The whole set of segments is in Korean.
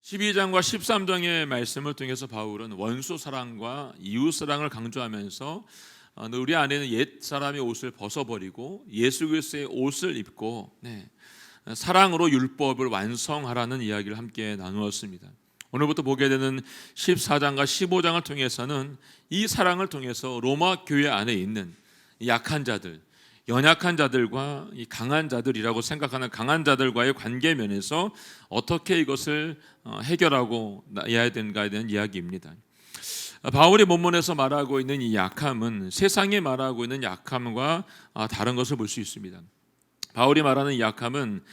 12장과 13장의 말씀을 통해서 바울은 원수 사랑과 이웃 사랑을 강조하면서 우리 안에는 옛 사람의 옷을 벗어버리고 예수 그리스도의 옷을 입고 사랑으로 율법을 완성하라는 이야기를 함께 나누었습니다. 오늘부터 보게 되는 14장과 15장을 통해서는 이 사랑을 통해서 로마 교회 안에 있는 약한 자들, 연약한 자들과 이 강한 자들이라고 생각하는 강한 자들과의 관계 면에서 어떻게 이것을 해결하고 나야 되는가에 대한 이야기입니다. 바울이 본문에서 말하고 있는 이 약함은 세상이 말하고 있는 약함과 다른 것을 볼 수 있습니다. 바울이 말하는 이 약함은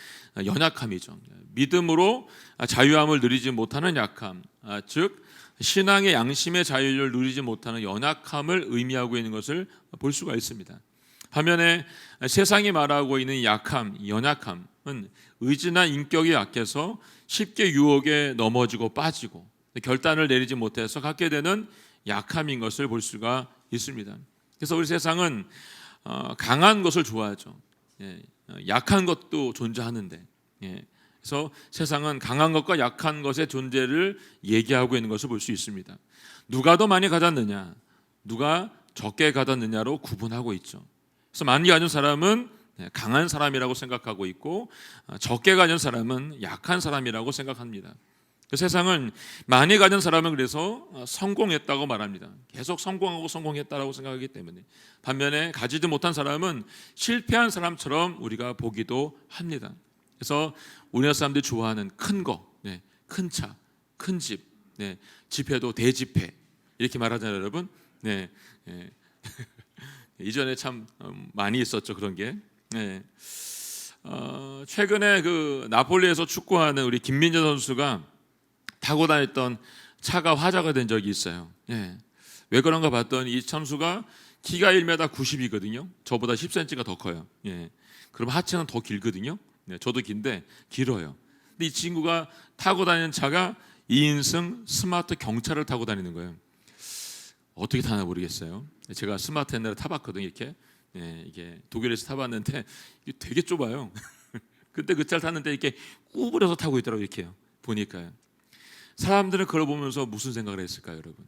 연약함이죠. 믿음으로 자유함을 누리지 못하는 약함, 즉 신앙의 양심의 자유를 누리지 못하는 연약함을 의미하고 있는 것을 볼 수가 있습니다. 반면에 세상이 말하고 있는 약함, 연약함은 의지나 인격이 약해서 쉽게 유혹에 넘어지고 빠지고 결단을 내리지 못해서 갖게 되는 약함인 것을 볼 수가 있습니다. 그래서 우리 세상은 강한 것을 좋아하죠. 약한 것도 존재하는데, 그래서 세상은 강한 것과 약한 것의 존재를 얘기하고 있는 것을 볼 수 있습니다. 누가 더 많이 가졌느냐, 누가 적게 가졌느냐로 구분하고 있죠. 그래서 많이 가진 사람은 강한 사람이라고 생각하고 있고 적게 가진 사람은 약한 사람이라고 생각합니다. 세상은 많이 가진 사람은 그래서 성공했다고 말합니다. 계속 성공하고 성공했다고 생각하기 때문에. 반면에 가지지 못한 사람은 실패한 사람처럼 우리가 보기도 합니다. 그래서 우리나라 사람들이 좋아하는 큰 거, 큰 차, 큰 집, 집회도 대집회 이렇게 말하잖아요, 여러분. 이전에 참 많이 있었죠, 그런 게. 최근에 그 나폴리에서 축구하는 우리 김민재 선수가 타고 다녔던 차가 화제가 된 적이 있어요. 왜 그런가 봤더니 이 선수가 키가 1m 90이거든요. 저보다 10cm가 더 커요. 그럼 하체는 더 길거든요. 저도 긴데 길어요. 근데 이 친구가 타고 다니는 차가 2인승 스마트 경차를 타고 다니는 거예요. 어떻게 타나 모르겠어요. 제가 스마트 옛날에 타봤거든요. 이게 독일에서 타봤는데 이게 되게 좁아요. 그때 그 차를 탔는데 이렇게 구부려서 타고 있더라고요. 이렇게요. 보니까요. 사람들은 그걸 보면서 무슨 생각을 했을까요, 여러분?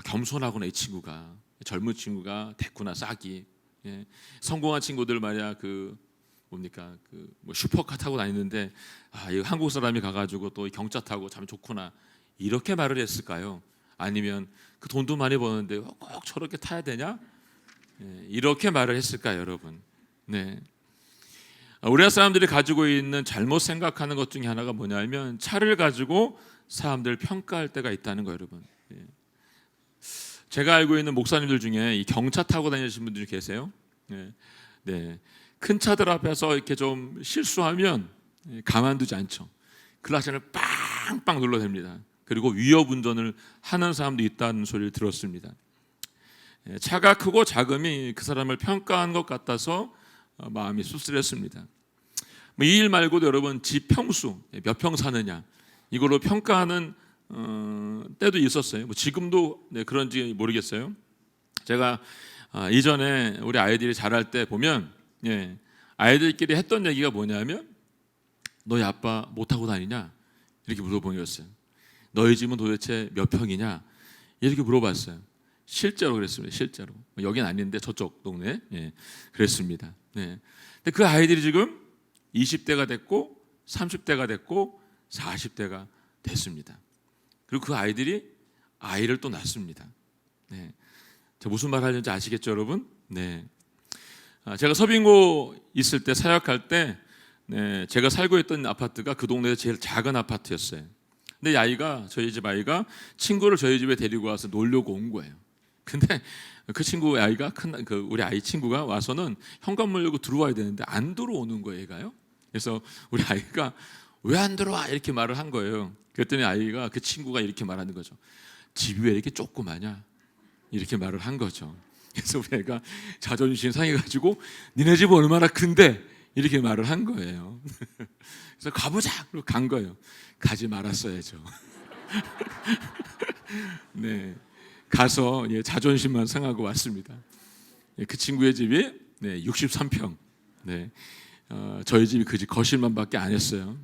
겸손하구나, 이 친구가. 젊은 친구가 됐구나, 싹이. 성공한 친구들 말이야, 슈퍼카 타고 다니는데, 이 한국 사람이 가가지고 또 경차 타고 참 좋구나. 이렇게 말을 했을까요? 아니면 그 돈도 많이 버는데 꼭 저렇게 타야 되냐? 이렇게 말을 했을까요, 여러분? 우리나라 사람들이 가지고 있는 잘못 생각하는 것 중에 하나가 뭐냐면 차를 가지고 사람들을 평가할 때가 있다는 거예요, 여러분. 제가 알고 있는 목사님들 중에 이 경차 타고 다니시는 분들이 계세요. 큰 차들 앞에서 이렇게 좀 실수하면 가만두지 않죠. 클락션을 빵빵 눌러댑니다. 그리고 위협 운전을 하는 사람도 있다는 소리를 들었습니다. 차가 크고 작음이 그 사람을 평가한 것 같아서 마음이 씁쓸했습니다. 이 일 말고도 여러분 집 평수 몇 평 사느냐 이걸로 평가하는 때도 있었어요. 지금도 그런지 모르겠어요. 제가 이전에 우리 아이들이 자랄 때 보면 아이들끼리 했던 얘기가 뭐냐면 너희 아빠 못 타고 다니냐 이렇게 물어본 거였어요. 너희 집은 도대체 몇 평이냐 이렇게 물어봤어요. 실제로 그랬습니다. 실제로 여긴 아닌데 저쪽 동네 그랬습니다. 근데 그 아이들이 지금 20대가 됐고 30대가 됐고 40대가 됐습니다. 그리고 그 아이들이 아이를 또 낳습니다. 제가 무슨 말 하는지 아시겠죠, 여러분? 제가 서빙고 있을 때 사역할 때 제가 살고 있던 아파트가 그 동네에서 제일 작은 아파트였어요. 근데 저희 집 아이가 친구를 저희 집에 데리고 와서 놀려고 온 거예요. 근데 그 친구 아이가 우리 아이 친구가 와서는 현관 열고 들어와야 되는데 안 들어오는 거예요, 얘가요. 그래서 우리 아이가 왜 안 들어와 이렇게 말을 한 거예요. 그랬더니 그 친구가 이렇게 말하는 거죠. 집이 왜 이렇게 조그마냐 이렇게 말을 한 거죠. 그래서 우리 애가 자존심 상해가지고 니네 집 얼마나 큰데 이렇게 말을 한 거예요. 그래서 가보자 그리고 간 거예요. 가지 말았어야죠. 가서 자존심만 상하고 왔습니다. 그 친구의 집이 63평. 저희 집이 그 집 거실만 밖에 안 했어요.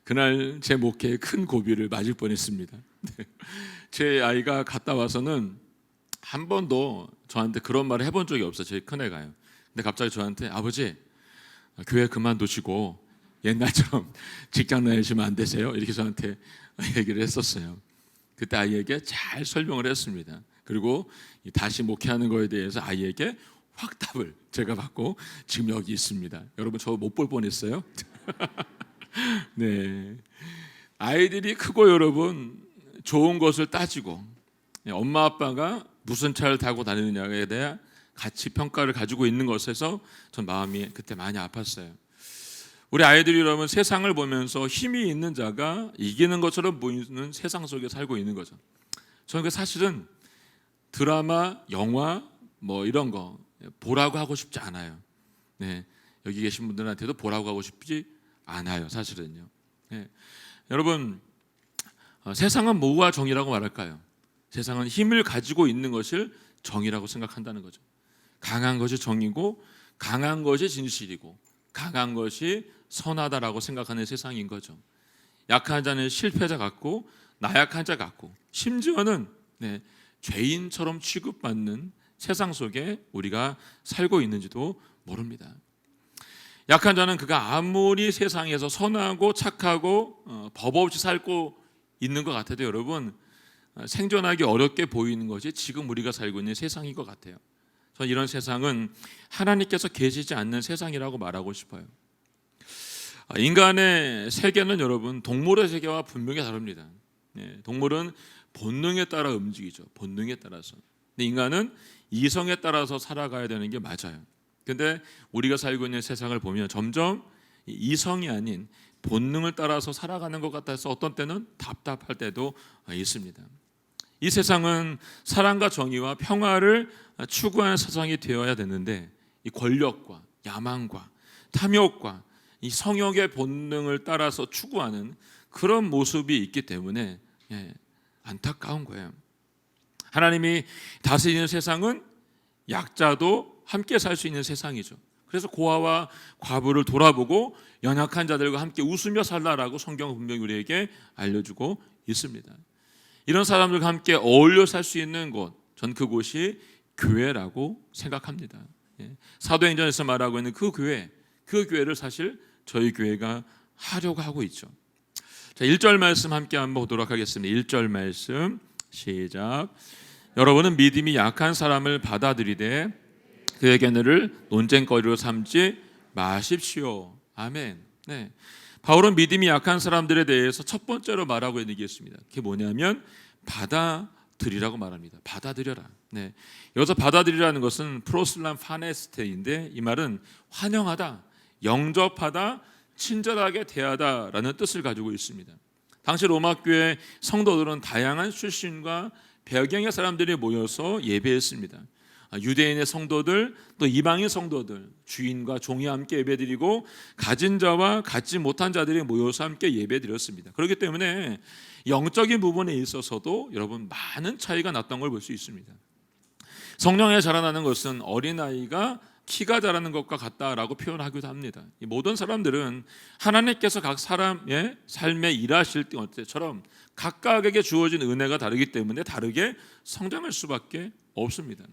그날 제 목회에 큰 고비를 맞을 뻔했습니다. 제 아이가 갔다 와서는 한 번도 저한테 그런 말을 해본 적이 없어요. 제 큰애가요. 근데 갑자기 저한테 아버지 교회 그만두시고 옛날처럼 직장 다니시면 안 되세요? 이렇게 저한테 얘기를 했었어요. 그때 아이에게 잘 설명을 했습니다. 그리고 다시 목회하는 거에 대해서 아이에게 확답을 제가 받고 지금 여기 있습니다. 여러분 저 못 볼 뻔했어요. 네, 아이들이 크고 여러분 좋은 것을 따지고 엄마 아빠가 무슨 차를 타고 다니느냐에 대한 가치 평가를 가지고 있는 것에서 전 마음이 그때 많이 아팠어요. 우리 아이들이 여러분 세상을 보면서 힘이 있는 자가 이기는 것처럼 보이는 세상 속에 살고 있는 거죠. 저는 그 사실은 드라마, 영화 뭐 이런 거 보라고 하고 싶지 않아요. 네, 여기 계신 분들한테도 보라고 하고 싶지 않아요. 사실은요. 네. 여러분 세상은 뭐가 정의라고 말할까요? 세상은 힘을 가지고 있는 것을 정의라고 생각한다는 거죠. 강한 것이 정의고 강한 것이 진실이고 강한 것이 선하다라고 생각하는 세상인 거죠. 약한 자는 실패자 같고 나약한 자 같고 심지어는 죄인처럼 취급받는 세상 속에 우리가 살고 있는지도 모릅니다. 약한 자는 그가 아무리 세상에서 선하고 착하고 법 없이 살고 있는 것 같아도 여러분 생존하기 어렵게 보이는 것이 지금 우리가 살고 있는 세상인 것 같아요. 저는 이런 세상은 하나님께서 계시지 않는 세상이라고 말하고 싶어요. 인간의 세계는 여러분 동물의 세계와 분명히 다릅니다. 동물은 본능에 따라 움직이죠. 본능에 따라서. 근데 인간은 이성에 따라서 살아가야 되는 게 맞아요. 근데 우리가 살고 있는 세상을 보면 점점 이성이 아닌 본능을 따라서 살아가는 것 같아서 어떤 때는 답답할 때도 있습니다. 이 세상은 사랑과 정의와 평화를 추구하는 세상이 되어야 되는데 이 권력과 야망과 탐욕과 이 성욕의 본능을 따라서 추구하는 그런 모습이 있기 때문에 안타까운 거예요. 하나님이 다스리는 세상은 약자도 함께 살 수 있는 세상이죠. 그래서 고아와 과부를 돌아보고 연약한 자들과 함께 웃으며 살라라고 성경은 분명히 우리에게 알려주고 있습니다. 이런 사람들과 함께 어울려 살 수 있는 곳, 전 그곳이 교회라고 생각합니다. 사도행전에서 말하고 있는 그 교회를 사실 저희 교회가 하려고 하고 있죠. 자, 1절 말씀 함께 한번 보도록 하겠습니다. 1절 말씀 시작. 여러분은 믿음이 약한 사람을 받아들이되 그의 견해를 논쟁거리로 삼지 마십시오. 아멘. 네. 바울은 믿음이 약한 사람들에 대해서 첫 번째로 말하고 있는 게 있습니다. 그게 뭐냐면 받아들이라고 말합니다. 받아들여라. 네. 여기서 받아들이라는 것은 프로슬람 파네스테인데 이 말은 환영하다, 영접하다, 친절하게 대하다라는 뜻을 가지고 있습니다. 당시 로마 교회 성도들은 다양한 출신과 배경의 사람들이 모여서 예배했습니다. 유대인의 성도들 또 이방인 성도들 주인과 종이 함께 예배드리고 가진 자와 갖지 못한 자들이 모여서 함께 예배드렸습니다. 그렇기 때문에 영적인 부분에 있어서도 여러분 많은 차이가 났던 걸 볼 수 있습니다. 성령에 자라나는 것은 어린아이가 키가 자라는 것과 같다라고 표현하기도 합니다. 이 모든 사람들은 하나님께서 각 사람의 삶에 일하실 때처럼 각각에게 주어진 은혜가 다르기 때문에 다르게 성장할 수밖에 없습니다.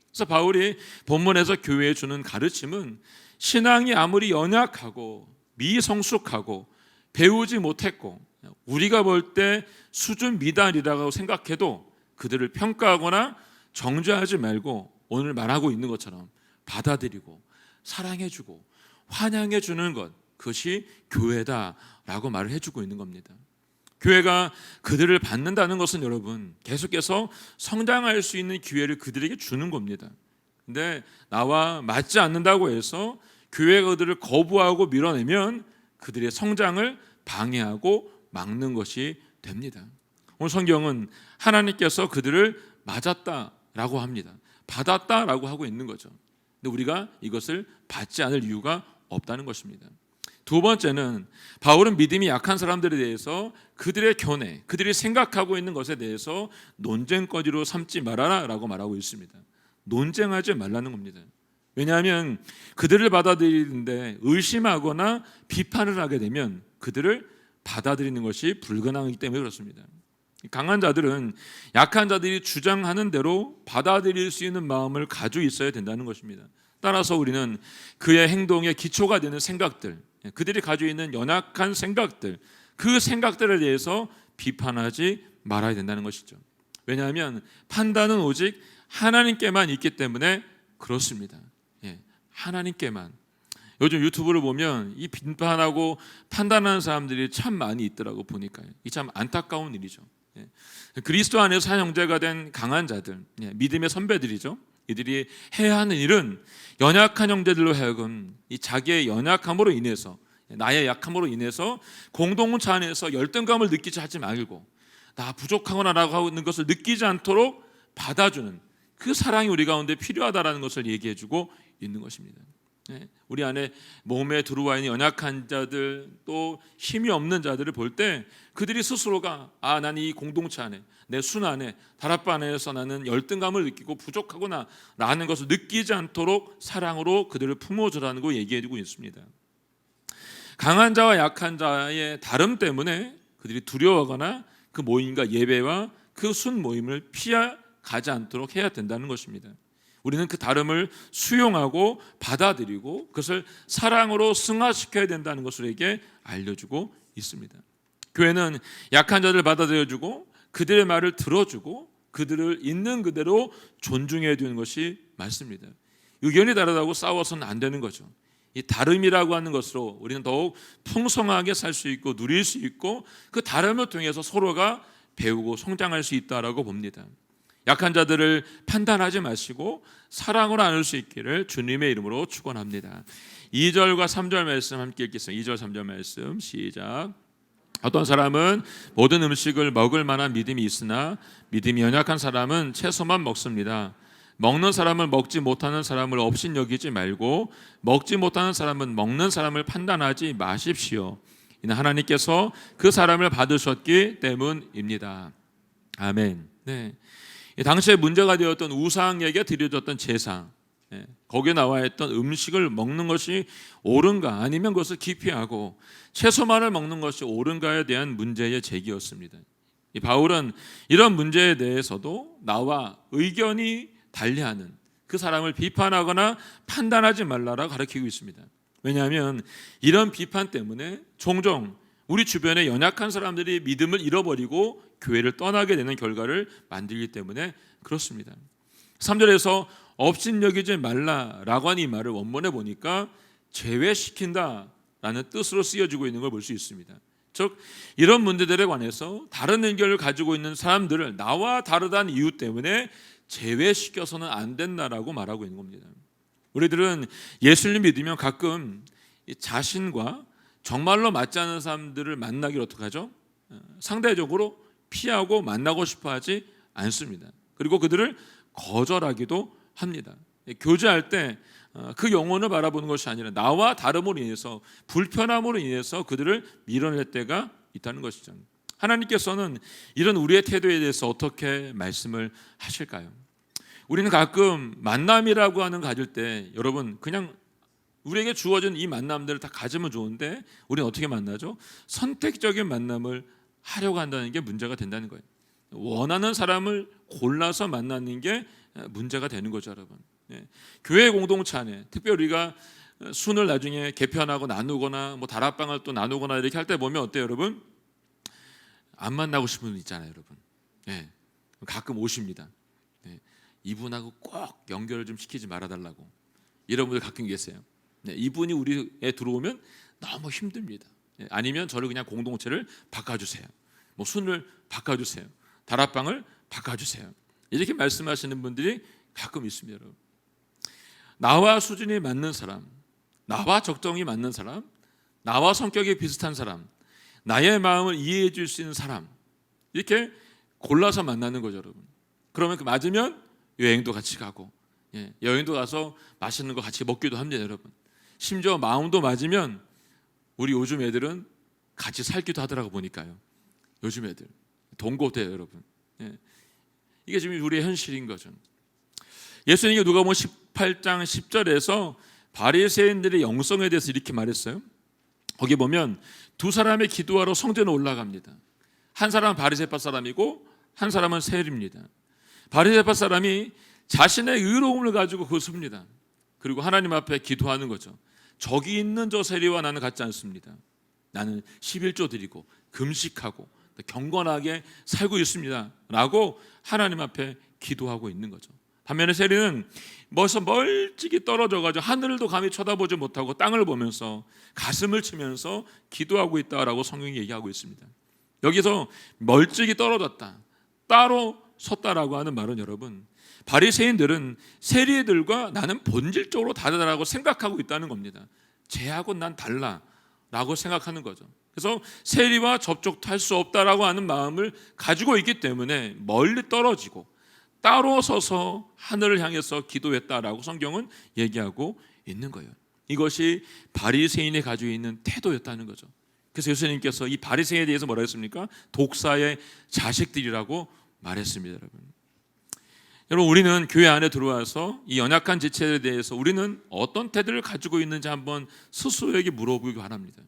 그래서 바울이 본문에서 교회에 주는 가르침은 신앙이 아무리 연약하고 미성숙하고 배우지 못했고 우리가 볼 때 수준 미달이라고 생각해도 그들을 평가하거나 정죄하지 말고 오늘 말하고 있는 것처럼 받아들이고 사랑해주고 환영해주는 것, 그것이 교회다라고 말을 해주고 있는 겁니다. 교회가 그들을 받는다는 것은 여러분 계속해서 성장할 수 있는 기회를 그들에게 주는 겁니다. 근데 나와 맞지 않는다고 해서 교회가 그들을 거부하고 밀어내면 그들의 성장을 방해하고 막는 것이 됩니다. 오늘 성경은 하나님께서 그들을 맞았다라고 합니다. 받았다라고 하고 있는 거죠. 근데 우리가 이것을 받지 않을 이유가 없다는 것입니다. 두 번째는 바울은 믿음이 약한 사람들에 대해서 그들의 견해, 그들이 생각하고 있는 것에 대해서 논쟁거리로 삼지 말아라라고 말하고 있습니다. 논쟁하지 말라는 겁니다. 왜냐하면 그들을 받아들이는데 의심하거나 비판을 하게 되면 그들을 받아들이는 것이 불가능하기 때문에 그렇습니다. 강한 자들은 약한 자들이 주장하는 대로 받아들일 수 있는 마음을 가지고 있어야 된다는 것입니다. 따라서 우리는 그의 행동의 기초가 되는 생각들, 그들이 가지고 있는 연약한 생각들, 그 생각들에 대해서 비판하지 말아야 된다는 것이죠. 왜냐하면 판단은 오직 하나님께만 있기 때문에 그렇습니다. 하나님께만. 요즘 유튜브를 보면 이 비판하고 판단하는 사람들이 참 많이 있더라고 보니까요. 이 참 안타까운 일이죠. 그리스도 안에서 한 형제가 된 강한 자들, 믿음의 선배들이죠. 이들이 해야 하는 일은 연약한 형제들로 하여금 이 자기의 연약함으로 인해서, 나의 약함으로 인해서 공동체 안에서 열등감을 느끼지 하지 말고 나 부족하구나라고 하는 것을 느끼지 않도록 받아주는 그 사랑이 우리 가운데 필요하다라는 것을 얘기해주고 있는 것입니다. 우리 안에 몸에 들어와 있는 연약한 자들, 또 힘이 없는 자들을 볼 때 그들이 스스로가 나는 이 공동체 안에, 내 순 안에, 다락방 안에서 나는 열등감을 느끼고 부족하구나 라는 것을 느끼지 않도록 사랑으로 그들을 품어주라는 거 얘기해주고 있습니다. 강한 자와 약한 자의 다름 때문에 그들이 두려워하거나 그 모임과 예배와 그 순 모임을 피해가지 않도록 해야 된다는 것입니다. 우리는 그 다름을 수용하고 받아들이고 그것을 사랑으로 승화시켜야 된다는 것을 우리에게 알려주고 있습니다. 교회는 약한 자들을 받아들여주고 그들의 말을 들어주고 그들을 있는 그대로 존중해야 되는 것이 맞습니다. 의견이 다르다고 싸워서는 안 되는 거죠. 이 다름이라고 하는 것으로 우리는 더욱 풍성하게 살 수 있고 누릴 수 있고 그 다름을 통해서 서로가 배우고 성장할 수 있다라고 봅니다. 약한 자들을 판단하지 마시고 사랑으로 안을 수 있기를 주님의 이름으로 축원합니다. 2절과 3절 말씀 함께 읽겠습니다. 2절 3절 말씀 시작. 어떤 사람은 모든 음식을 먹을 만한 믿음이 있으나 믿음이 연약한 사람은 채소만 먹습니다. 먹는 사람을 먹지 못하는 사람을 업신여기지 말고 먹지 못하는 사람은 먹는 사람을 판단하지 마십시오. 이는 하나님께서 그 사람을 받으셨기 때문입니다. 아멘. 네. 당시에 문제가 되었던 우상에게 드려졌던 제사, 거기에 나와 있던 음식을 먹는 것이 옳은가 아니면 그것을 기피하고 채소만을 먹는 것이 옳은가에 대한 문제의 제기였습니다. 바울은 이런 문제에 대해서도 나와 의견이 달리하는 그 사람을 비판하거나 판단하지 말라라고 가르치고 있습니다. 왜냐하면 이런 비판 때문에 종종 우리 주변에 연약한 사람들이 믿음을 잃어버리고 교회를 떠나게 되는 결과를 만들기 때문에 그렇습니다. 3절에서 업신여기지 말라라고 하는 이 말을 원문에 보니까 제외시킨다라는 뜻으로 쓰여지고 있는 걸 볼 수 있습니다. 즉 이런 문제들에 관해서 다른 의견을 가지고 있는 사람들을 나와 다르다는 이유 때문에 제외시켜서는 안 된다라고 말하고 있는 겁니다. 우리들은 예수를 믿으면 가끔 자신과 정말로 맞지 않는 사람들을 만나기를 어떻게 하죠? 상대적으로 피하고 만나고 싶어 하지 않습니다. 그리고 그들을 거절하기도 합니다. 교제할 때 그 영혼을 바라보는 것이 아니라 나와 다름으로 인해서 불편함으로 인해서 그들을 밀어낼 때가 있다는 것이죠. 하나님께서는 이런 우리의 태도에 대해서 어떻게 말씀을 하실까요? 우리는 가끔 만남이라고 하는 가질 때 여러분 그냥 우리에게 주어진 이 만남들을 다 가지면 좋은데 우리는 어떻게 만나죠? 선택적인 만남을 하려고 한다는 게 문제가 된다는 거예요. 원하는 사람을 골라서 만나는 게 문제가 되는 거죠, 여러분. 교회 공동체 안에 특별히 우리가 순을 나중에 개편하고 나누거나 뭐 다락방을 또 나누거나 이렇게 할 때 보면 어때요, 여러분? 안 만나고 싶은 분 있잖아요, 여러분. 가끔 오십니다. 이분하고 꼭 연결을 좀 시키지 말아달라고 이런 분들 가끔 계세요. 이분이 우리에 들어오면 너무 힘듭니다. 아니면 저를 그냥 공동체를 바꿔주세요. 뭐 순을 바꿔주세요. 다락방을 바꿔주세요. 이렇게 말씀하시는 분들이 가끔 있습니다. 여러분. 나와 수준이 맞는 사람, 나와 적정이 맞는 사람, 나와 성격이 비슷한 사람, 나의 마음을 이해해 줄 수 있는 사람 이렇게 골라서 만나는 거죠, 여러분. 그러면 그 맞으면 여행도 같이 가고 여행도 가서 맛있는 거 같이 먹기도 합니다, 여러분. 심지어 마음도 맞으면 우리 요즘 애들은 같이 살기도 하더라고 보니까요. 요즘 애들 동거돼요, 여러분. 이게 지금 우리의 현실인 거죠. 예수님이 누가복음 18장 10절에서 바리새인들의 영성에 대해서 이렇게 말했어요. 거기 보면 두 사람의 기도하러 성전에 올라갑니다. 한 사람은 바리새파 사람이고 한 사람은 세리입니다. 바리새파 사람이 자신의 의로움을 가지고 그걸 씁니다. 그리고 하나님 앞에 기도하는 거죠. 저기 있는 저 세리와 나는 같지 않습니다. 나는 11조 드리고 금식하고 경건하게 살고 있습니다 라고 하나님 앞에 기도하고 있는 거죠. 반면에 세리는 벌써 멀찍이 떨어져가지고 하늘도 감히 쳐다보지 못하고 땅을 보면서 가슴을 치면서 기도하고 있다라고 성경이 얘기하고 있습니다. 여기서 멀찍이 떨어졌다, 따로 섰다라고 하는 말은 여러분, 바리새인들은 세리들과 나는 본질적으로 다르다라고 생각하고 있다는 겁니다. 쟤하고 난 달라라고 생각하는 거죠. 그래서 세리와 접촉도 할 수 없다라고 하는 마음을 가지고 있기 때문에 멀리 떨어지고 따로 서서 하늘을 향해서 기도했다라고 성경은 얘기하고 있는 거예요. 이것이 바리새인이 가지고 있는 태도였다는 거죠. 그래서 예수님께서 이 바리새인에 대해서 뭐라 했습니까? 독사의 자식들이라고 말했습니다. 여러분, 우리는 교회 안에 들어와서 이 연약한 지체에 대해서 우리는 어떤 태도를 가지고 있는지 한번 스스로에게 물어보기 바랍니다.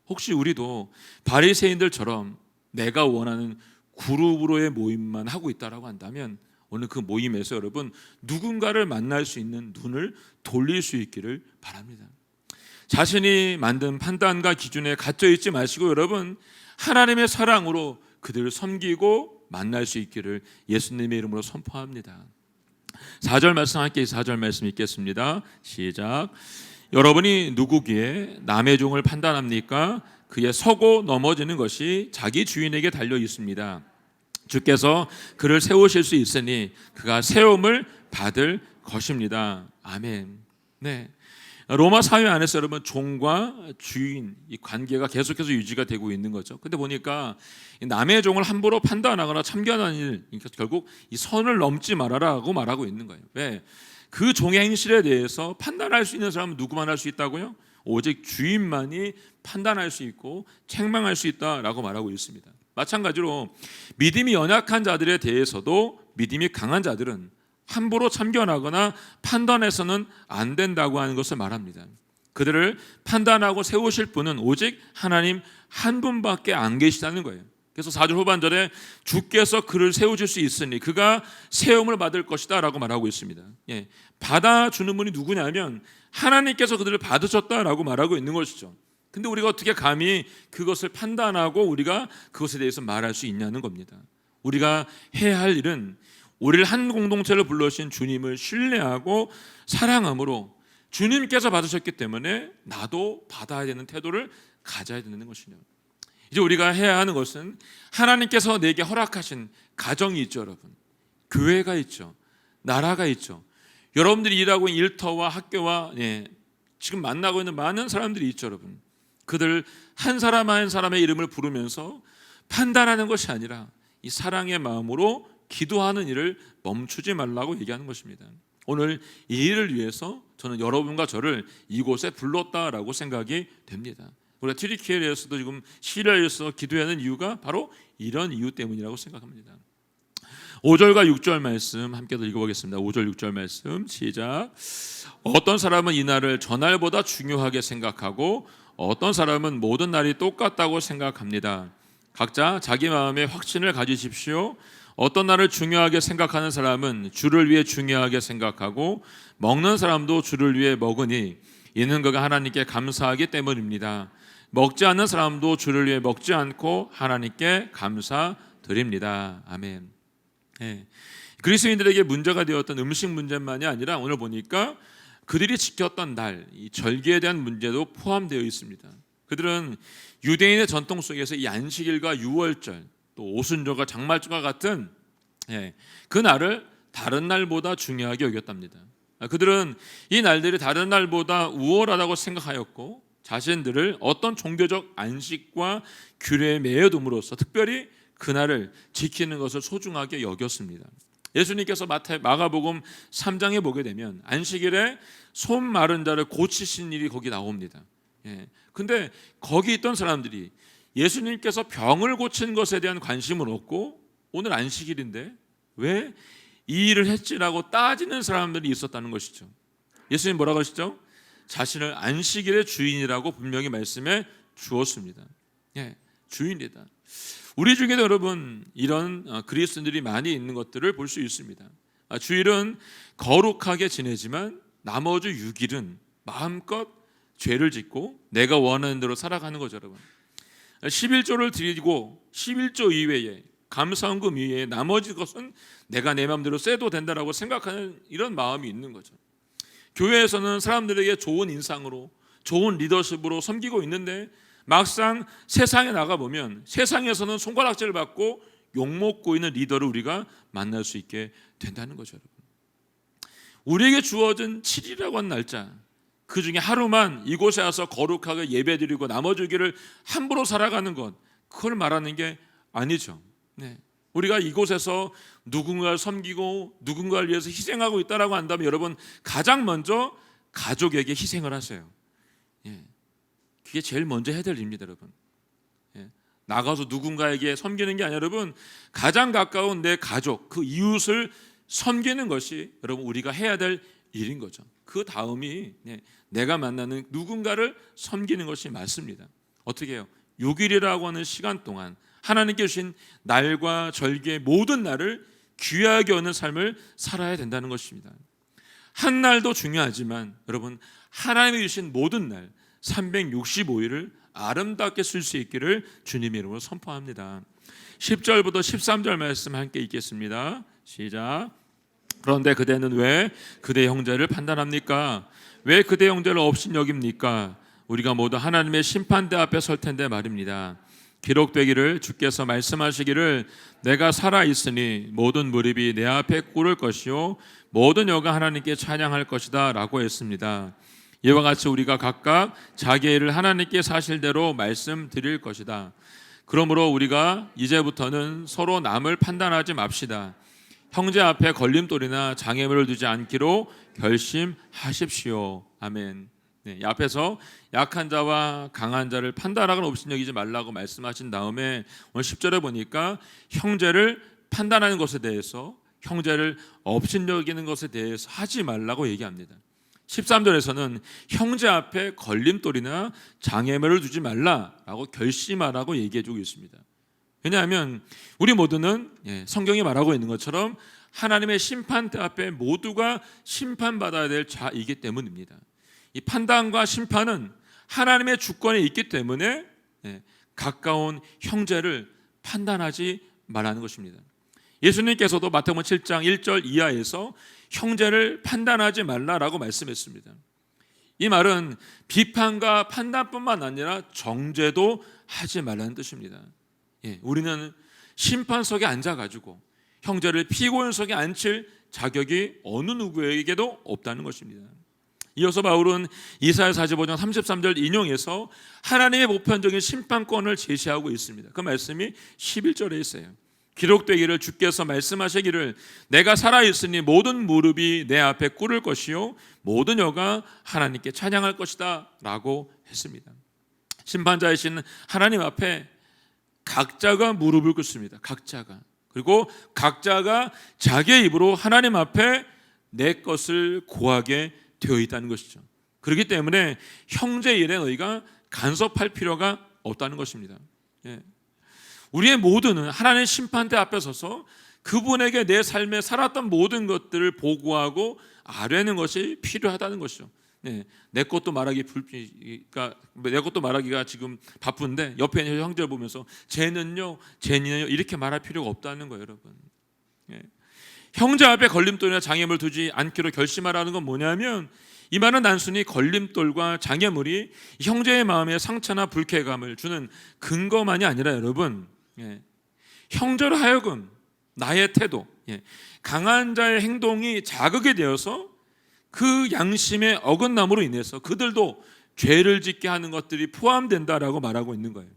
혹시 우리도 바리새인들처럼 내가 원하는 그룹으로의 모임만 하고 있다라고 한다면 오늘 그 모임에서 여러분 누군가를 만날 수 있는 눈을 돌릴 수 있기를 바랍니다. 자신이 만든 판단과 기준에 갇혀 있지 마시고 여러분 하나님의 사랑으로 그들을 섬기고 만날 수 있기를 예수님의 이름으로 선포합니다. 4절 말씀 함께 4절 말씀 읽겠습니다. 시작. 여러분이 누구기에 남의 종을 판단합니까? 그의 서고 넘어지는 것이 자기 주인에게 달려 있습니다. 주께서 그를 세우실 수 있으니 그가 세움을 받을 것입니다. 아멘. 네. 로마 사회 안에서 여러분 종과 주인 이 관계가 계속해서 유지가 되고 있는 거죠. 근데 보니까 남의 종을 함부로 판단하거나 참견하는 일, 그러니까 결국 이 선을 넘지 말아라고 말하고 있는 거예요. 왜? 그 종의 행실에 대해서 판단할 수 있는 사람은 누구만 할 수 있다고요? 오직 주인만이 판단할 수 있고 책망할 수 있다라고 말하고 있습니다. 마찬가지로 믿음이 연약한 자들에 대해서도 믿음이 강한 자들은 함부로 참견하거나 판단해서는 안 된다고 하는 것을 말합니다. 그들을 판단하고 세우실 분은 오직 하나님 한 분밖에 안 계시다는 거예요. 그래서 4절 후반절에 주께서 그를 세우실 수 있으니 그가 세움을 받을 것이다 라고 말하고 있습니다. 예, 받아주는 분이 누구냐면 하나님께서 그들을 받으셨다라고 말하고 있는 것이죠. 근데 우리가 어떻게 감히 그것을 판단하고 우리가 그것에 대해서 말할 수 있냐는 겁니다. 우리가 해야 할 일은 우리를 한 공동체를 불러주신 주님을 신뢰하고 사랑함으로 주님께서 받으셨기 때문에 나도 받아야 되는 태도를 가져야 되는 것이냐. 이제 우리가 해야 하는 것은 하나님께서 내게 허락하신 가정이 있죠, 여러분. 교회가 있죠. 나라가 있죠. 여러분들이 일하고 있는 일터와 학교와 지금 만나고 있는 많은 사람들이 있죠, 여러분. 그들 한 사람 한 사람의 이름을 부르면서 판단하는 것이 아니라 이 사랑의 마음으로 기도하는 일을 멈추지 말라고 얘기하는 것입니다. 오늘 이 일을 위해서 저는 여러분과 저를 이곳에 불렀다라고 생각이 됩니다. 우리가 튀르키예에서도 지금 시리아에서 기도해야 하는 이유가 바로 이런 이유 때문이라고 생각합니다. 5절과 6절 말씀 함께 읽어보겠습니다. 5절 6절 말씀 시작. 어떤 사람은 이 날을 전날보다 중요하게 생각하고 어떤 사람은 모든 날이 똑같다고 생각합니다. 각자 자기 마음에 확신을 가지십시오. 어떤 날을 중요하게 생각하는 사람은 주를 위해 중요하게 생각하고 먹는 사람도 주를 위해 먹으니 이는 그가 하나님께 감사하기 때문입니다. 먹지 않는 사람도 주를 위해 먹지 않고 하나님께 감사드립니다. 아멘. 그리스도인들에게 문제가 되었던 음식 문제만이 아니라 오늘 보니까 그들이 지켰던 날, 이 절기에 대한 문제도 포함되어 있습니다. 그들은 유대인의 전통 속에서 이 안식일과 유월절, 또 오순절과 장말절과 같은 그 날을 다른 날보다 중요하게 여겼답니다. 그들은 이 날들이 다른 날보다 우월하다고 생각하였고 자신들을 어떤 종교적 안식과 규례에 매여둠으로써 특별히 그날을 지키는 것을 소중하게 여겼습니다. 예수님께서 마가복음 3장에 보게 되면 안식일에 손 마른 자를 고치신 일이 거기 나옵니다. 근데 거기 있던 사람들이 예수님께서 병을 고친 것에 대한 관심은 없고 오늘 안식일인데 왜 이 일을 했지라고 따지는 사람들이 있었다는 것이죠. 예수님 뭐라고 하시죠? 자신을 안식일의 주인이라고 분명히 말씀해 주었습니다. 예, 주인이다. 우리 중에도 여러분 이런 그리스도인들이 많이 있는 것들을 볼 수 있습니다. 주일은 거룩하게 지내지만 나머지 6일은 마음껏 죄를 짓고 내가 원하는 대로 살아가는 거죠, 여러분. 11조를 드리고 11조 이외에 감사헌금 이외에 나머지 것은 내가 내 마음대로 써도 된다라고 생각하는 이런 마음이 있는 거죠. 교회에서는 사람들에게 좋은 인상으로 좋은 리더십으로 섬기고 있는데 막상 세상에 나가보면 세상에서는 손가락질을 받고 욕먹고 있는 리더를 우리가 만날 수 있게 된다는 거죠, 여러분. 우리에게 주어진 7일이라고 하는 날짜, 그 중에 하루만 이곳에 와서 거룩하게 예배드리고 나머지 길을 함부로 살아가는 것, 그걸 말하는 게 아니죠. 네. 우리가 이곳에서 누군가를 섬기고 누군가를 위해서 희생하고 있다라고 한다면 여러분 가장 먼저 가족에게 희생을 하세요. 예. 그게 제일 먼저 해야 될 일입니다, 여러분. 예. 나가서 누군가에게 섬기는 게 아니라 여러분 가장 가까운 내 가족, 그 이웃을 섬기는 것이 여러분 우리가 해야 될 일인 거죠. 그 다음이 내가 만나는 누군가를 섬기는 것이 맞습니다. 어떻게 해요? 6일이라고 하는 시간 동안 하나님께 주신 날과 절기의 모든 날을 귀하게 여는 삶을 살아야 된다는 것입니다. 한 날도 중요하지만 여러분 하나님이 주신 모든 날 365일을 아름답게 쓸 수 있기를 주님의 이름으로 선포합니다. 10절부터 13절 말씀 함께 읽겠습니다. 시작. 그런데 그대는 왜 그대 형제를 판단합니까? 왜 그대 형제를 업신여깁니까? 우리가 모두 하나님의 심판대 앞에 설 텐데 말입니다. 기록되기를 주께서 말씀하시기를 내가 살아있으니 모든 무릎이 내 앞에 꿇을 것이요 모든 여가 하나님께 찬양할 것이다 라고 했습니다. 이와 같이 우리가 각각 자기의 일을 하나님께 사실대로 말씀드릴 것이다. 그러므로 우리가 이제부터는 서로 남을 판단하지 맙시다. 형제 앞에 걸림돌이나 장애물을 두지 않기로 결심하십시오. 아멘. 네, 앞에서 약한 자와 강한 자를 판단하거나 업신여기지 말라고 말씀하신 다음에 오늘 10절에 보니까 형제를 판단하는 것에 대해서 형제를 업신여기는 것에 대해서 하지 말라고 얘기합니다. 13절에서는 형제 앞에 걸림돌이나 장애물을 두지 말라라고 결심하라고 얘기해주고 있습니다. 왜냐하면 우리 모두는 성경이 말하고 있는 것처럼 하나님의 심판대 앞에 모두가 심판받아야 될 자이기 때문입니다. 이 판단과 심판은 하나님의 주권에 있기 때문에 가까운 형제를 판단하지 말라는 것입니다. 예수님께서도 마태복음 7장 1절 이하에서 형제를 판단하지 말라라고 말씀했습니다. 이 말은 비판과 판단뿐만 아니라 정죄도 하지 말라는 뜻입니다. 우리는 심판석에 앉아가지고 형제를 피고인석에 앉힐 자격이 어느 누구에게도 없다는 것입니다. 이어서 바울은 이사야 45장 33절 인용해서 하나님의 보편적인 심판권을 제시하고 있습니다. 그 말씀이 11절에 있어요. 기록되기를 주께서 말씀하시기를 내가 살아있으니 모든 무릎이 내 앞에 꿇을 것이요 모든 여가 하나님께 찬양할 것이다 라고 했습니다. 심판자이신 하나님 앞에 각자가 무릎을 꿇습니다. 각자가. 그리고 각자가 자기의 입으로 하나님 앞에 내 것을 고하게 되어 있다는 것이죠. 그렇기 때문에 형제 일에 너희가 간섭할 필요가 없다는 것입니다. 우리의 모두는 하나님의 심판대 앞에 서서 그분에게 내 삶에 살았던 모든 것들을 보고하고 아뢰는 것이 필요하다는 것이죠. 내 것도 말하기가 지금 바쁜데 옆에 있는 형제를 보면서 쟤는요 이렇게 말할 필요가 없다는 거예요, 여러분. 형제 앞에 걸림돌이나 장애물 두지 않기로 결심하라는 건 뭐냐면 이 말은 단순히 걸림돌과 장애물이 형제의 마음에 상처나 불쾌감을 주는 근거만이 아니라 여러분 형제로 하여금 나의 태도, 강한 자의 행동이 자극이 되어서 그 양심의 어긋남으로 인해서 그들도 죄를 짓게 하는 것들이 포함된다라고 말하고 있는 거예요.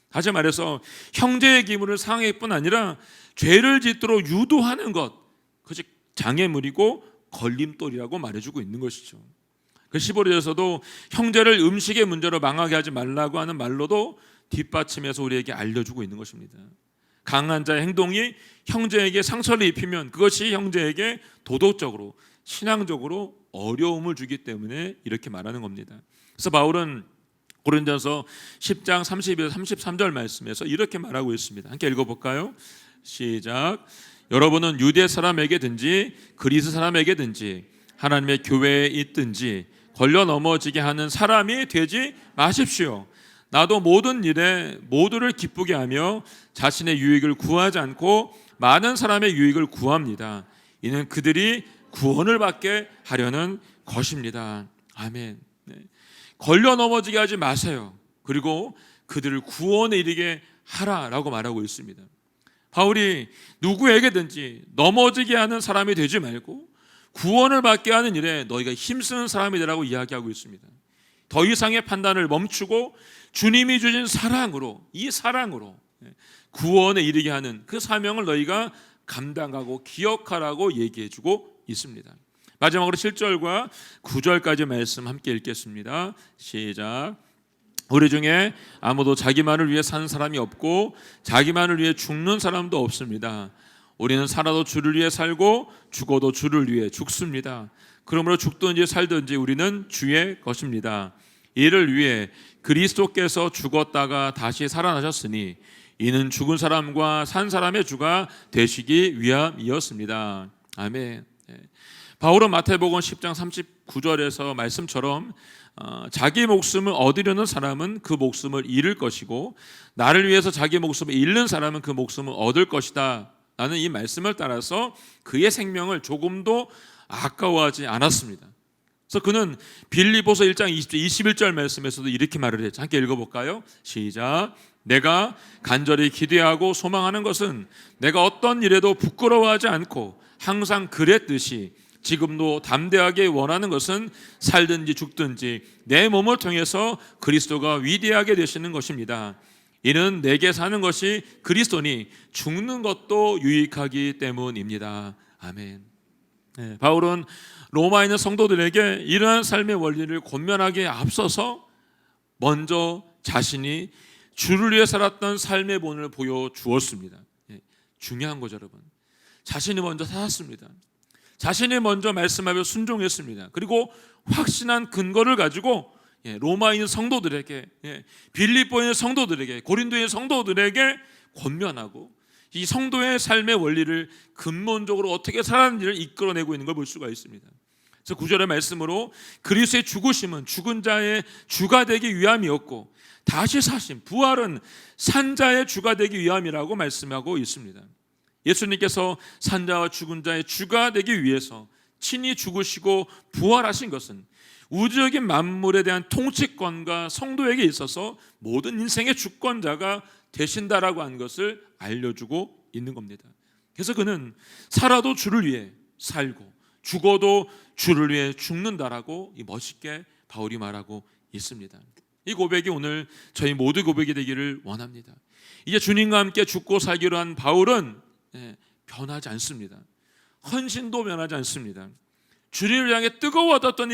다시 말해서 형제의 기물을 상하게 뿐 아니라 죄를 짓도록 유도하는 것, 그것이 장애물이고 걸림돌이라고 말해주고 있는 것이죠. 그 15절에서도 형제를 음식의 문제로 망하게 하지 말라고 하는 말로도 뒷받침해서 우리에게 알려주고 있는 것입니다. 강한 자의 행동이 형제에게 상처를 입히면 그것이 형제에게 도덕적으로 신앙적으로 어려움을 주기 때문에 이렇게 말하는 겁니다. 그래서 바울은 고린도전서 10장 32에서 33절 말씀에서 이렇게 말하고 있습니다. 함께 읽어볼까요? 시작. 여러분은 유대 사람에게든지 그리스 사람에게든지 하나님의 교회에 있든지 걸려 넘어지게 하는 사람이 되지 마십시오. 나도 모든 일에 모두를 기쁘게 하며 자신의 유익을 구하지 않고 많은 사람의 유익을 구합니다. 이는 그들이 구원을 받게 하려는 것입니다. 아멘. 네. 걸려 넘어지게 하지 마세요. 그리고 그들을 구원에 이르게 하라라고 말하고 있습니다. 바울이 누구에게든지 넘어지게 하는 사람이 되지 말고 구원을 받게 하는 일에 너희가 힘쓰는 사람이 되라고 이야기하고 있습니다. 더 이상의 판단을 멈추고 주님이 주신 사랑으로, 이 사랑으로 구원에 이르게 하는 그 사명을 너희가 감당하고 기억하라고 얘기해주고 있습니다. 마지막으로 7절과 9절까지 말씀 함께 읽겠습니다. 시작. 우리 중에 아무도 자기만을 위해 사는 사람이 없고 자기만을 위해 죽는 사람도 없습니다. 우리는 살아도 주를 위해 살고 죽어도 주를 위해 죽습니다. 그러므로 죽든지 살든지 우리는 주의 것입니다. 이를 위해 그리스도께서 죽었다가 다시 살아나셨으니 이는 죽은 사람과 산 사람의 주가 되시기 위함이었습니다. 아멘. 바울은 마태복음 10장 39절에서 말씀처럼 자기 목숨을 얻으려는 사람은 그 목숨을 잃을 것이고 나를 위해서 자기 목숨을 잃는 사람은 그 목숨을 얻을 것이다 라는 이 말씀을 따라서 그의 생명을 조금도 아까워하지 않았습니다. 그래서 그는 빌립보서 1장 21절 말씀에서도 이렇게 말을 했죠. 함께 읽어볼까요? 시작. 내가 간절히 기대하고 소망하는 것은 내가 어떤 일에도 부끄러워하지 않고 항상 그랬듯이 지금도 담대하게 원하는 것은 살든지 죽든지 내 몸을 통해서 그리스도가 위대하게 되시는 것입니다. 이는 내게 사는 것이 그리스도니 죽는 것도 유익하기 때문입니다. 아멘. 네, 바울은 로마에 있는 성도들에게 이러한 삶의 원리를 권면하기에 앞서서 먼저 자신이 주를 위해 살았던 삶의 본을 보여주었습니다. 네, 중요한 거죠, 여러분. 자신이 먼저 살았습니다. 자신이 먼저 말씀하며 순종했습니다. 그리고 확신한 근거를 가지고 로마에 있는 성도들에게, 빌립보에 있는 성도들에게, 고린도에 있는 성도들에게 권면하고 이 성도의 삶의 원리를 근본적으로 어떻게 살았는지를 이끌어내고 있는 걸 볼 수가 있습니다. 그래서 9절의 말씀으로 그리스도의 죽으심은 죽은 자의 주가 되기 위함이었고 다시 사심, 부활은 산 자의 주가 되기 위함이라고 말씀하고 있습니다. 예수님께서 산 자와 죽은 자의 주가 되기 위해서 친히 죽으시고 부활하신 것은 우주적인 만물에 대한 통치권과 성도에게 있어서 모든 인생의 주권자가 되신다라고 한 것을 알려주고 있는 겁니다. 그래서 그는 살아도 주를 위해 살고 죽어도 주를 위해 죽는다라고 멋있게 바울이 말하고 있습니다. 이 고백이 오늘 저희 모두 고백이 되기를 원합니다. 이제 주님과 함께 죽고 살기로 한 바울은 변하지 않습니다. 헌신도 변하지 않습니다. 주님을 향해 뜨거워졌던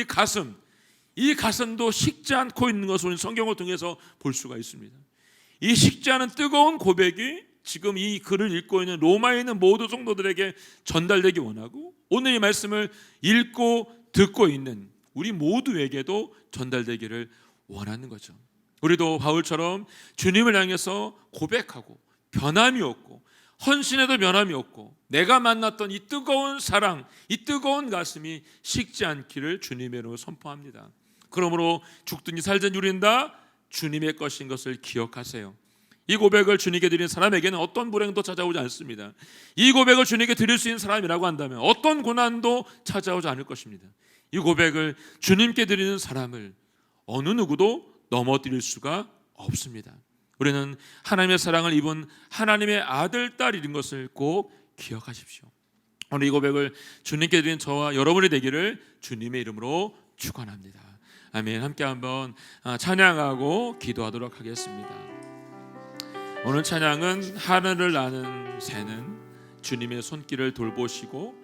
이 가슴도 식지 않고 있는 것을 우리는 성경을 통해서 볼 수가 있습니다. 이 식지 않은 뜨거운 고백이 지금 이 글을 읽고 있는 로마에 있는 모든 성도들에게 전달되기 원하고 오늘 이 말씀을 읽고 듣고 있는 우리 모두에게도 전달되기를 원하는 거죠. 우리도 바울처럼 주님을 향해서 고백하고 변함이 없고 헌신에도 변함이 없고 내가 만났던 이 뜨거운 사랑, 이 뜨거운 가슴이 식지 않기를 주님의 이름으로 선포합니다. 그러므로 죽든지 살든지 우리는 다 주님의 것인 것을 기억하세요. 이 고백을 주님께 드리는 사람에게는 어떤 불행도 찾아오지 않습니다. 이 고백을 주님께 드릴 수 있는 사람이라고 한다면 어떤 고난도 찾아오지 않을 것입니다. 이 고백을 주님께 드리는 사람을 어느 누구도 넘어뜨릴 수가 없습니다. 우리는 하나님의 사랑을 입은 하나님의 아들, 딸인 것을 꼭 기억하십시오. 오늘 이 고백을 주님께 드린 저와 여러분이 되기를 주님의 이름으로 축원합니다. 아멘. 함께 한번 찬양하고 기도하도록 하겠습니다. 오늘 찬양은 하늘을 나는 새는 주님의 손길을 돌보시고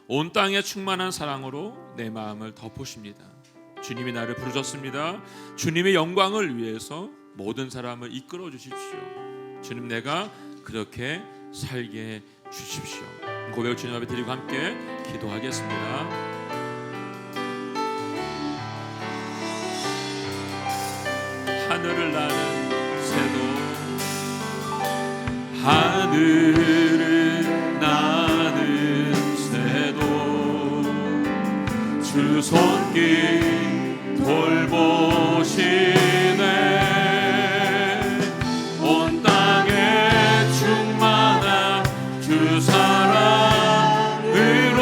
온 땅에 충만한 사랑으로 내 마음을 덮으십니다. 주님이 나를 부르셨습니다. 주님의 영광을 위해서 모든 사람을 이끌어 주십시오. 주님, 내가 그렇게 살게 주십시오. 고백을 주님 앞에 드리고 함께 기도하겠습니다. 하늘을 나는 새도 하늘을 나는 새도 주 손길 돌보시네. 온 땅에 충만한 주 사랑으로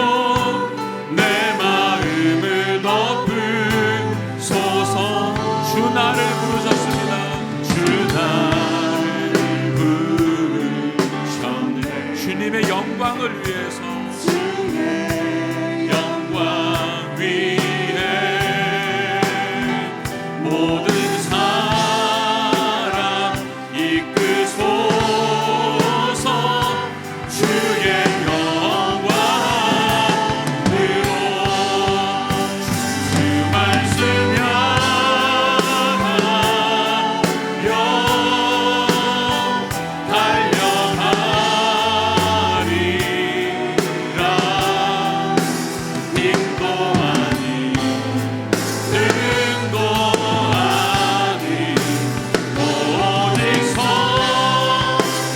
내 마음을 덮으소서. 주 나를 부르셨습니다. 주 나를 부르셨네. 주님의 영광을 위해서, 주의 영광 위해 모든 사람 이끄소서. 주의 영광으로 주 말씀 향하여 달려가리라. 힘도 아닌 능도 아닌 오직 성령으로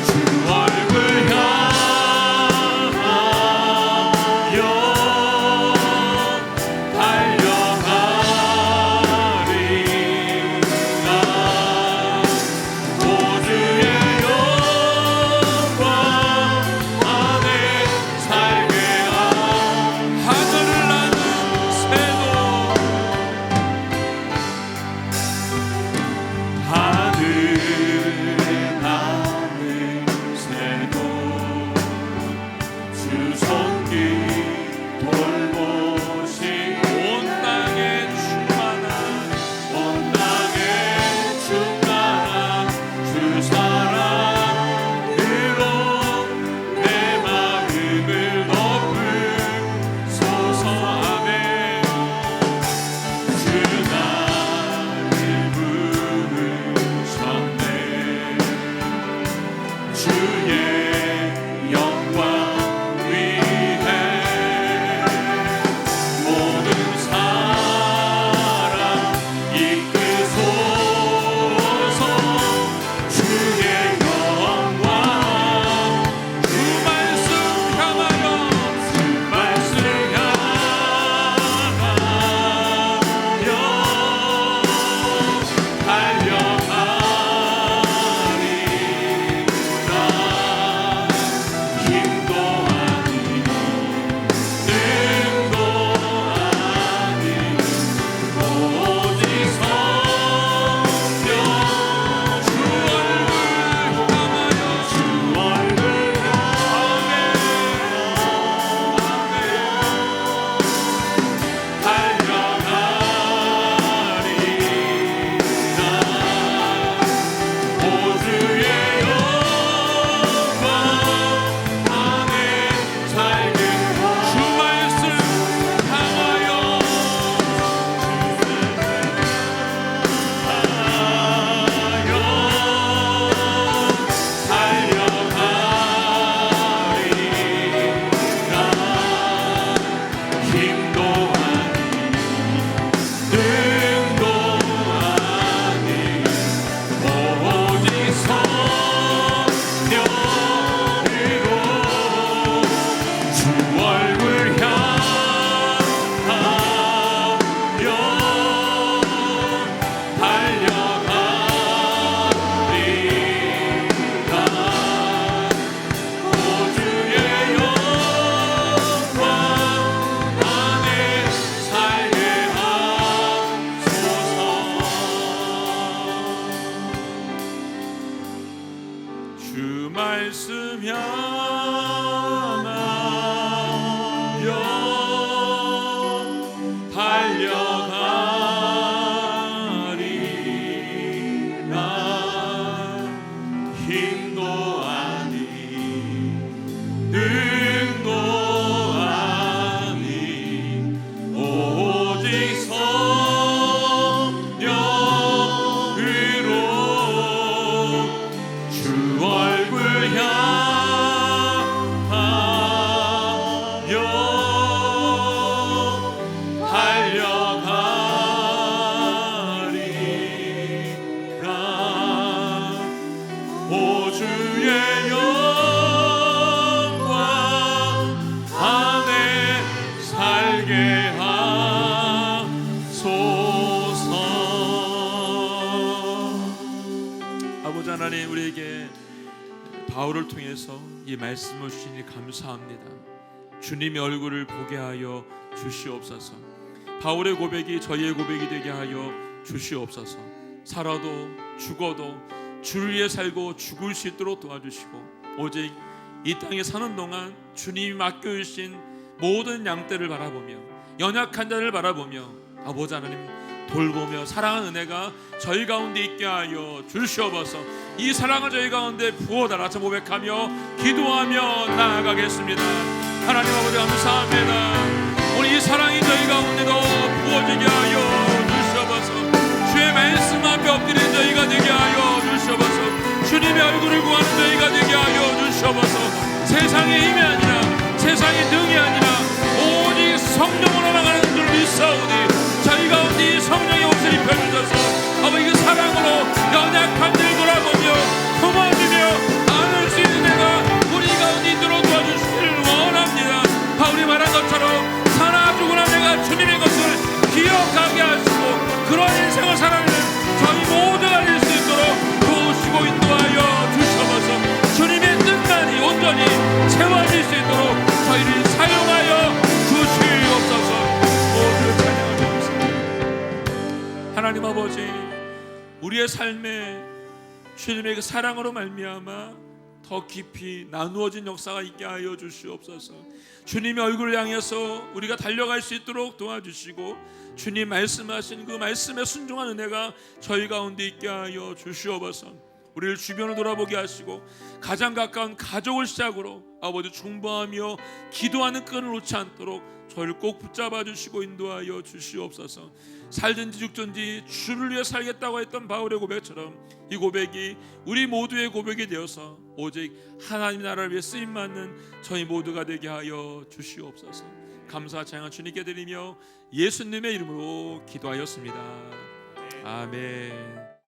주 얼굴 향하여 달려가리라. 오주의 영광 안에 살게 하늘을 나는 새도 하늘을 나는 새도 주 손길 돌보시. 온 땅에 충만한 주 사랑으로 내 마음을 덮으소서. 아멘. 주 나를 부르셨네. 주의 영광 위해 모든 사람 이끄소서. 주의 영광 주 말씀 향하여 달려가리라. 힘도 아닌 능도 아닌 오직 성령 주 얼굴 향하여 달려가리라. 오주의 영광 안에 살게 주 말씀 향하여 달려가리라. 힘도 아닌 능도 아닌 오직 성령으로 주 얼굴 향하여 달려가리라. 오주의 영광 안에 살게 하소서. 주 말씀 향하여 달려가리라. 힘도 아닌 능도 아닌 오직 성령으로 주 얼굴 향하여 아버지 하나님, 우리에게 바울을 통해서 이 말씀을 주시니 감사합니다. 주님의 얼굴을 보게 하여 주시옵소서. 바울의 고백이 저희의 고백이 되게 하여 주시옵소서. 살아도 죽어도 주를 위해 살고 죽을 수 있도록 도와주시고, 오직 이 땅에 사는 동안 주님이 맡겨주신 모든 양떼를 바라보며 연약한 자를 바라보며 아버지 하나님 돌보며 사랑하는 은혜가 저희 가운데 있게 하여 주시옵소서. 이 사랑을 저희 가운데 부어달라 고백하며 기도하며 나아가겠습니다. 하나님 아버지 감사합니다. 오늘 이 사랑이 저희 가운데도 부어지게 하여 주시옵소서. 주의 말씀 앞에 엎드린 저희가 되게 하여 주시옵소서. 주님의 얼굴을 구하는 저희가 되게 하여 주시옵소서. 세상의 힘이 아니라 세상의 능이 아니라 오직 성령으로 나가는 줄 믿사오니 저희 가운데 이 성령의 옷을 입혀주셔서 아버지 그 사랑으로 연약한 들 돌아보며 품어주며 안을 수 있는 내가 우리 가운데 있도록 도와주시기를 원합니다. 바울이 말한 것처럼 사나 죽으나 내가 주님의 것을 기억하게 하시고 그런 인생을 살아내는 저희 모두가 될 수 있도록 도우시고 인도하여 주셔서 주님의 뜻만이 온전히 채워질 수 있도록 저희를 사용하여 주시옵소서. 모두 찬양합니다. 하나님 아버지, 우리의 삶에 주님의 그 사랑으로 말미암아 더 깊이 나누어진 역사가 있게 하여 주시옵소서. 주님의 얼굴을 향해서 우리가 달려갈 수 있도록 도와주시고 주님 말씀하신 그 말씀에 순종한 은혜가 저희 가운데 있게 하여 주시옵소서. 우리를 주변을 돌아보게 하시고 가장 가까운 가족을 시작으로 아버지 중보하며 기도하는 끈을 놓지 않도록 저희를 꼭 붙잡아 주시고 인도하여 주시옵소서. 살든지 죽든지 주를 위해 살겠다고 했던 바울의 고백처럼 이 고백이 우리 모두의 고백이 되어서 오직 하나님 나라를 위해 쓰임받는 저희 모두가 되게 하여 주시옵소서. 감사 찬양 주님께 드리며 예수님의 이름으로 기도하였습니다. 아멘.